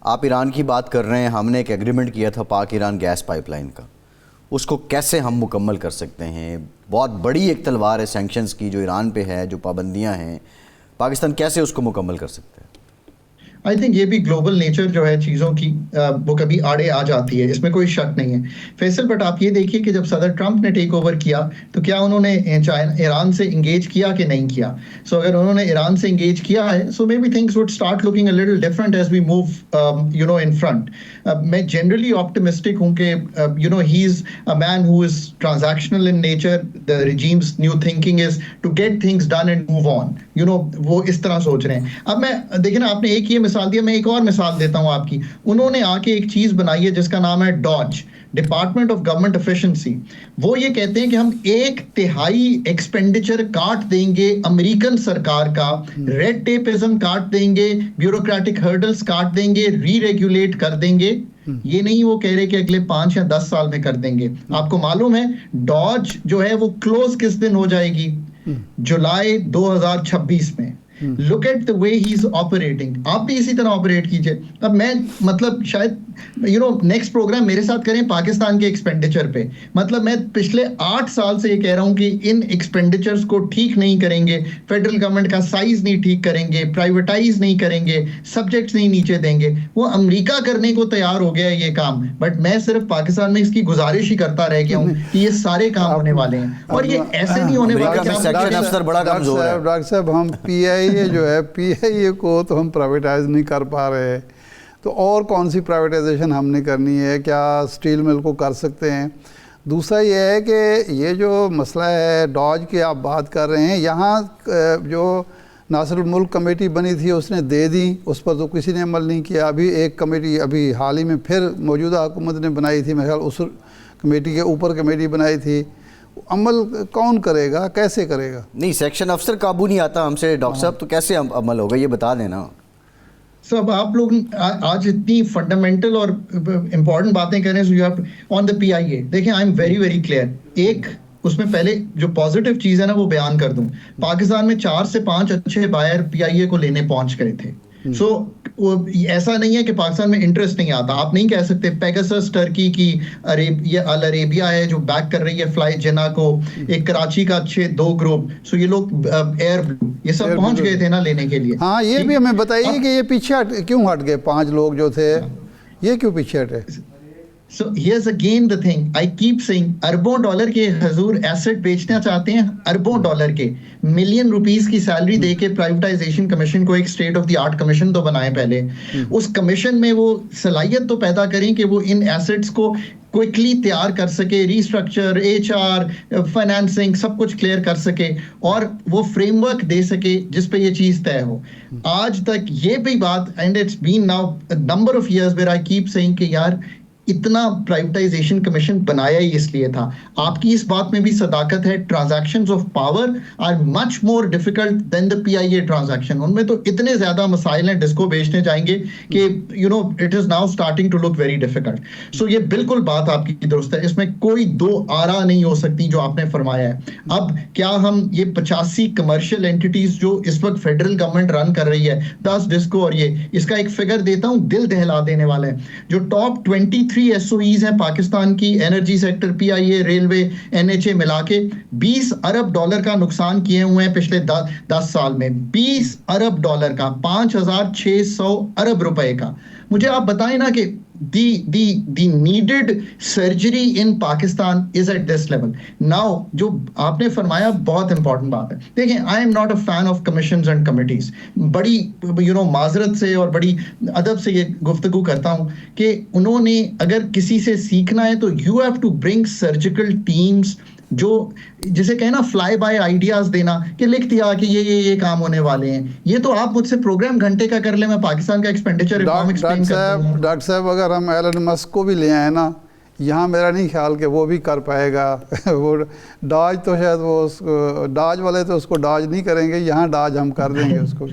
आप ईरान की बात कर रहे हैं, हमने एक एग्रीमेंट किया था पाक ईरान गैस पाइपलाइन का, उसको कैसे हम मुकम्मल कर सकते हैं? बहुत बड़ी एक तलवार है सैंक्शंस की जो ईरान पे है, जो पाबंदियां हैं, पाकिस्तान कैसे उसको मुकम्मल कर सकते हैं? आई थिंक ये भी ग्लोबल नेचर जो है चीज़ों की, वो कभी आड़े आ जाती है, इसमें कोई शक नहीं है फैसल। बट आप ये देखिए कि जब सदर ट्रंप ने टेक ओवर किया तो क्या उन्होंने ईरान से इंगेज किया कि नहीं किया? सो अगर उन्होंने ईरान से इंगेज किया है, so maybe things would start looking a little different as we move in front. मैं जनरली ऑप्टिमिस्टिक हूँ कि he is a man who is transactional in nature. The regime's new thinking is to get things done and move on. वो इस तरह सोच रहे हैं। अब मैं देखिए ना, आपने एक ये मिसाल दिया, मैं एक और मिसाल देता हूं आपकी। उन्होंने आके एक चीज बनाई है जिसका नाम है DOGE, Department of Government Efficiency. वो ये कहते हैं कि हम 1/3 एक्सपेंडिचर काट देंगे अमेरिकन सरकार का, रेड टेपिज्म काट देंगे, ब्यूरोक्रेटिक हर्डल्स काट देंगे, री रेगुलेट कर देंगे। ये नहीं वो कह रहे कि अगले 5 या 10 साल में कर देंगे। आपको मालूम है डॉज जो है वो क्लोज किस दिन हो जाएगी? जुलाई 2026 में। Look at the way he is operating. आप भी इसी तरह ऑपरेट कीजिए। अब मैं मतलब शायद नेक्स्ट प्रोग्राम मेरे साथ करें पाकिस्तान के एक्सपेंडिचर पे। मतलब मैं पिछले 8 साल से ये कह रहा हूं कि इन एक्सपेंडिचर्स को ठीक नहीं करेंगे, फेडरल गवर्नमेंट का साइज नहीं ठीक करेंगे, प्राइवेटाइज नहीं करेंगे, सब्जेक्ट्स नहीं नीचे देंगे। वो अमेरिका करने को तैयार हो गया है ये काम, बट मैं सिर्फ पाकिस्तान में इसकी गुजारिश ही करता रह गया हूं कि ये सारे काम होने वाले हैं और ये ऐसे नहीं होने वाले। डॉक्टर साहब, हम PIA जो है, PIA को तो हम प्राइवेटाइज नहीं कर पा रहे, तो और कौन सी प्राइवेटाइजेशन हमने करनी है? क्या स्टील मिल को कर सकते हैं? दूसरा ये है कि ये जो मसला है डॉज की आप बात कर रहे हैं, यहाँ जो नासिरुल मुल्क कमेटी बनी थी उसने दे दी, उस पर तो किसी ने अमल नहीं किया। अभी एक कमेटी अभी हाल ही में फिर मौजूदा हुकूमत ने बनाई थी, मेरे ख्याल उस कमेटी के ऊपर कमेटी बनाई थी। अमल कौन करेगा, कैसे करेगा? नहीं, सेक्शन अफसर काबू नहीं आता हमसे डॉक्टर साहब, तो कैसे अमल होगा ये बता देना। सब आप लोग आज इतनी फंडामेंटल और इंपॉर्टेंट बातें करें ऑन द PIA। देखें, I am very very clear. एक उसमें पहले जो पॉजिटिव चीज है ना वो बयान कर दूं। पाकिस्तान में 4 से 5 अच्छे बायर PIA को लेने पहुंच गए थे। ऐसा नहीं है कि पाकिस्तान में इंटरेस्ट नहीं आता। आप नहीं कह सकते पेगासस टर्की की ये अल अरेबिया है जो बैक कर रही है फ्लाई जिना को, एक कराची का अच्छे 2 ग्रुप, सो ये लोग एयर ब्लू ये सब पहुंच गए थे ना लेने के लिए। हाँ, ये भी हमें बताइए कि ये पीछे क्यों हट गए? 5 लोग जो थे ये क्यों पीछे हटे? So here's again the thing I keep saying, अरबों डॉलर के हजूर एसेट बेचना चाहते हैं, अरबों डॉलर के, मिलियन रुपीस की सैलरी देके प्राइवेटाइजेशन कमीशन को एक state of the art commission तो बनाए पहले। उस कमीशन में वो सलाहियत तो पैदा करें कि वो इन एसेट्स को क्विकली तैयार कर सके, रिस्ट्रक्चर, HR, फाइनेंसिंग सब कुछ क्लियर कर सके और वो फ्रेमवर्क दे सके जिस पे ये चीज तय हो। आज तक ये भी बात, and it's been now number of years where I keep saying कि यार इतना प्राइवेटाइजेशन कमीशन बनाया ही इसलिए था। आपकी इस बात में भी सदाकत है। Transactions of power are much more difficult than the PIA transaction. उनमें तो इतने ज्यादा मसाइल हैं डिस्को बेचने जाएंगे कि it is now starting to look very difficult. So ये बिल्कुल बात आपकी दुरुस्त है, इसमें कोई दो आरा नहीं हो सकती जो आपने फरमाया है। अब क्या हम ये 85 कमर्शियल एंटिटीज जो इस वक्त फेडरल गवर्नमेंट रन कर रही है, 10 डिस्को और ये, इसका एक फिगर देता हूं दिल दहला देने वाला है। जो टॉप 23 SOEs हैं पाकिस्तान की, energy sector, PIA, railway, NHA मिला के 20 अरब डॉलर का नुकसान किए हुए हैं पिछले 10 साल में। 20 अरब डॉलर का, 5,600 अरब रुपए का। मुझे आप बताएं ना कि the needed surgery in Pakistan is at this level. Now, जो आपने फरमाया बहुत इंपॉर्टेंट बात है। देखें, I am not a fan of commissions and committees. बड़ी माजरत से और बड़ी अदब से ये गुफ्तगू करता हूँ कि उन्होंने अगर किसी से सीखना है तो you have to bring surgical teams जो जिसे कहे ना फ्लाई बाय आइडियाज देना कि लिख दिया कि ये काम होने वाले हैं। ये तो आप मुझसे प्रोग्राम घंटे का कर ले, मैं पाकिस्तान का एक्सपेंडिचर रिफॉर्म एक्सप्लेन कर दूंगा। डॉक्टर साहब, अगर हम एलन मस्क को भी ले आए ना, यहाँ मेरा नहीं ख्याल कि वो भी कर पाएगा। वो डॉज तो शायद वो डॉज वाले तो उसको डॉज नहीं करेंगे, यहाँ डॉज हम कर देंगे उसको।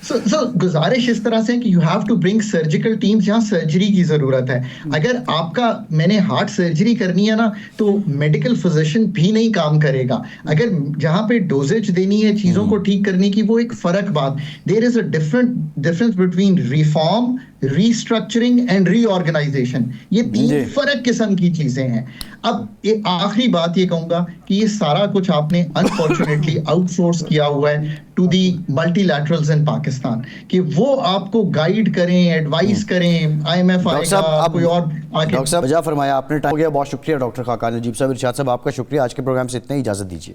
So, गुजारिश इस तरह से कि you have to bring surgical teams जहाँ सर्जरी की जरूरत है। अगर आपका मैंने हार्ट सर्जरी करनी है ना तो मेडिकल फिजिशियन भी नहीं काम करेगा। अगर जहाँ पे डोजेज देनी है चीजों को ठीक करने की, वो एक फर्क बात। There is a difference between reform, restructuring and reorganisation. ये 3 फर्क किस्म की चीजें हैं। अब ये आखिरी बात ये कहूंगा कि ये सारा कुछ आपने अनफॉर्चुनेटली आउटसोर्स किया हुआ है टू दी मल्टीलैटरल्स इन पाकिस्तान कि वो आपको गाइड करें, एडवाइस करें। IMF आएगा, कोई और आगे। डॉक्टर साहब, वजह फरमाया आपने, टाइम हो गया। बहुत शुक्रिया डॉक्टर खाकान नजीब साहब, इरशाद साहब, आपका शुक्रिया। आज के प्रोग्राम से इतना ही, इजाजत दीजिए।